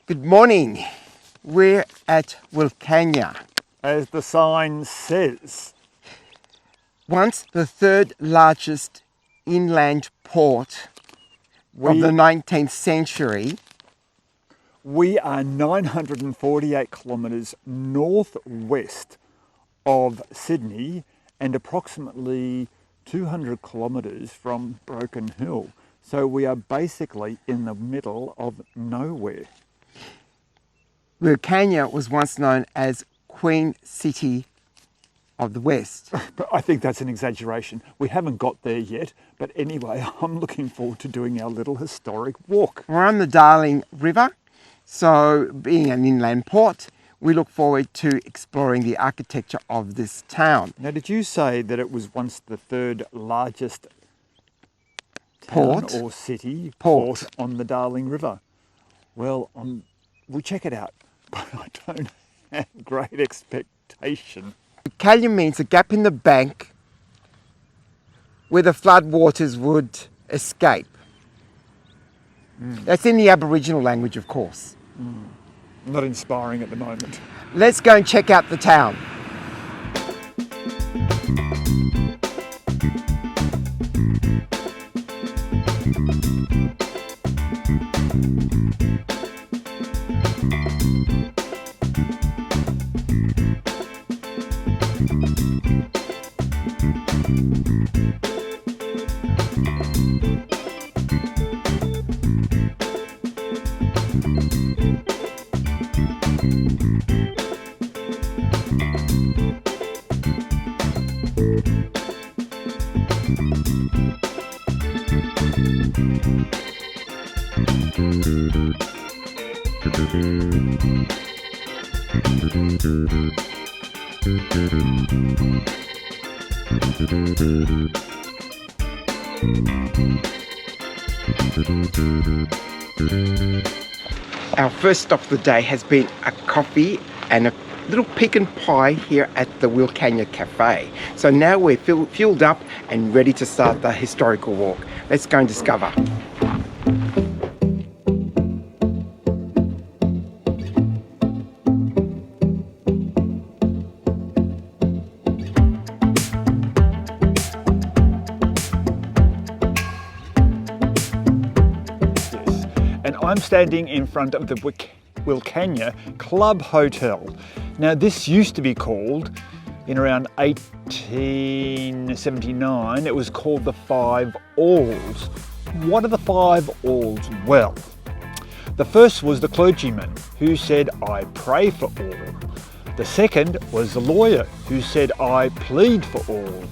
Good morning. We're at WiLCANNiA. As the sign says. Once the third largest inland port of the 19th century. We are 948 kilometres northwest of Sydney and approximately 200 kilometres from Broken Hill. So we are basically in the middle of nowhere. WiLCANNiA was once known as Queen City of the West. But I think that's an exaggeration. We haven't got there yet, but anyway, I'm looking forward to doing our little historic walk. We're on the Darling River, so being an inland port, we look forward to exploring the architecture of this town. Now, did you say that it was once the third largest town or city port on the Darling River? Well, we'll check it out, but I don't have great expectation. WiLCANNiA means a gap in the bank where the floodwaters would escape. That's in the Aboriginal language, of course. Not inspiring at the moment. Let's go and check out the town. Our first stop of the day has been a coffee and a little pecan pie here at the WiLCANNiA Cafe. So now we're fueled up and ready to start the historical walk. Let's go and discover. And I'm standing in front of the WiLCANNiA Club Hotel. Now, this used to be called, in around 1879, it was called the Five Alls. What are the Five Alls? Well, the first was the clergyman who said, "I pray for all." The second was the lawyer who said, "I plead for all."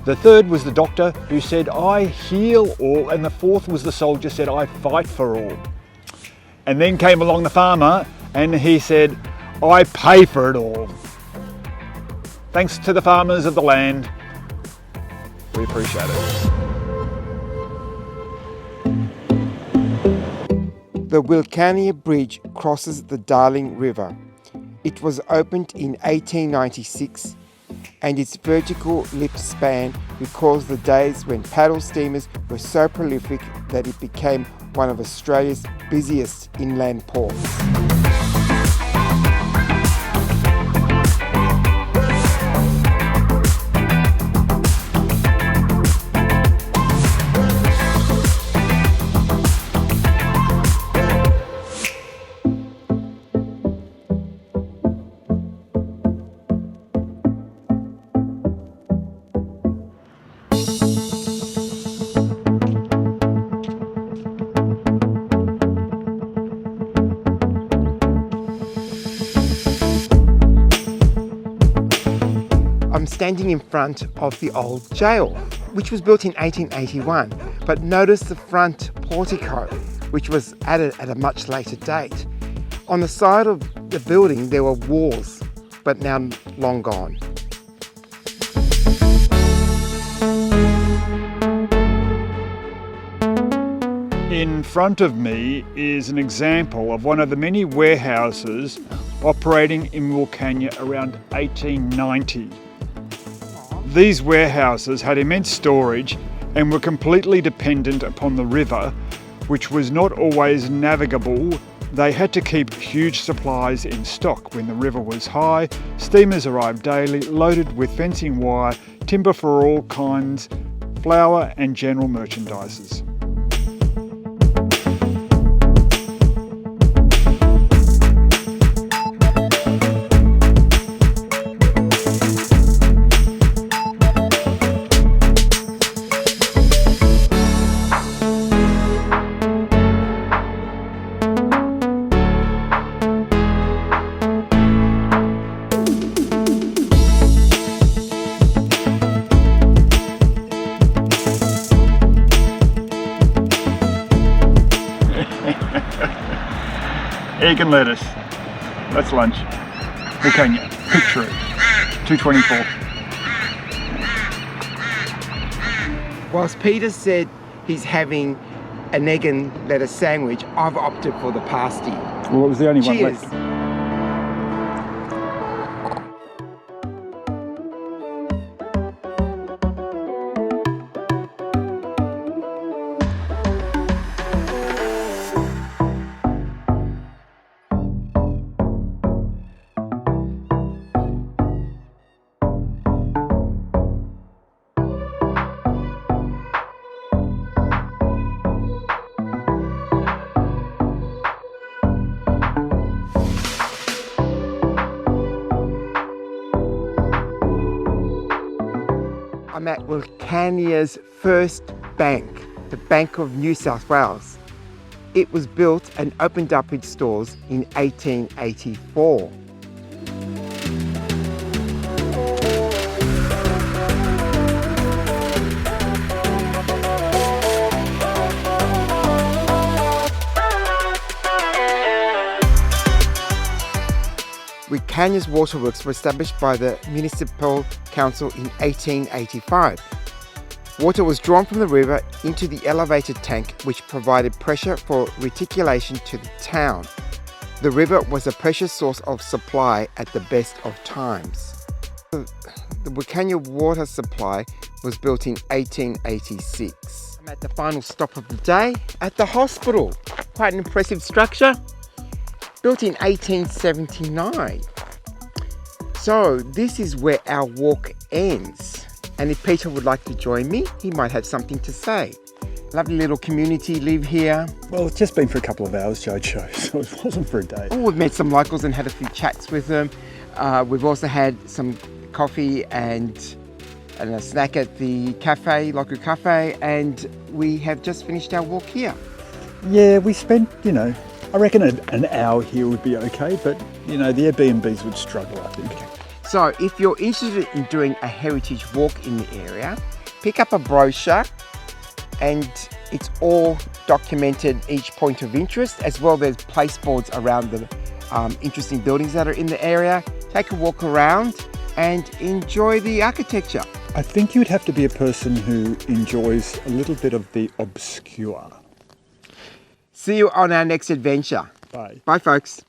The third was the doctor who said, "I heal all." And the fourth was the soldier who said, "I fight for all." And then came along the farmer and he said, "I pay for it all." Thanks to the farmers of the land. We appreciate it. The WiLCANNiA Bridge crosses the Darling River. It was opened in 1896 and its vertical lip span recalls the days when paddle steamers were so prolific that it became one of Australia's busiest inland ports. I'm standing in front of the old jail, which was built in 1881, but notice the front portico, which was added at a much later date. On the side of the building there were walls, but now long gone. In front of me is an example of one of the many warehouses operating in WiLCANNiA around 1890. These warehouses had immense storage and were completely dependent upon the river, which was not always navigable They had to keep huge supplies in stock when the river was high. Steamers arrived daily, loaded with fencing wire, timber for all kinds, flour and general merchandises. Egg and lettuce. That's lunch. WiLCANNiA, cooked through. $2.24. Whilst Peter said he's having an egg and lettuce sandwich, I've opted for the pasty. Well, it was the only one Cheers. left. I'm at WiLCANNiA's first bank, the Bank of New South Wales. It was built and opened up its doors in 1884. WiLCANNiA's Waterworks were established by the Municipal Council in 1885. Water was drawn from the river into the elevated tank, which provided pressure for reticulation to the town. The river was a precious source of supply at the best of times. The WiLCANNiA water supply was built in 1886. I'm at the final stop of the day at the hospital. Quite an impressive structure. Built in 1879. So this is where our walk ends. And if Peter would like to join me, he might have something to say. Lovely little community live here. Well, it's just been for a couple of hours, Jojo, so it wasn't for a day. Oh, we've met some locals and had a few chats with them. We've also had some coffee and a snack at the cafe, local cafe, and we have just finished our walk here. Yeah, we spent, I reckon an hour here would be okay, but, the Airbnbs would struggle, I think. So if you're interested in doing a heritage walk in the area, pick up a brochure and it's all documented, each point of interest, as well as place boards around the interesting buildings that are in the area. Take a walk around and enjoy the architecture. I think you'd have to be a person who enjoys a little bit of the obscure. See you on our next adventure. Bye. Bye, folks.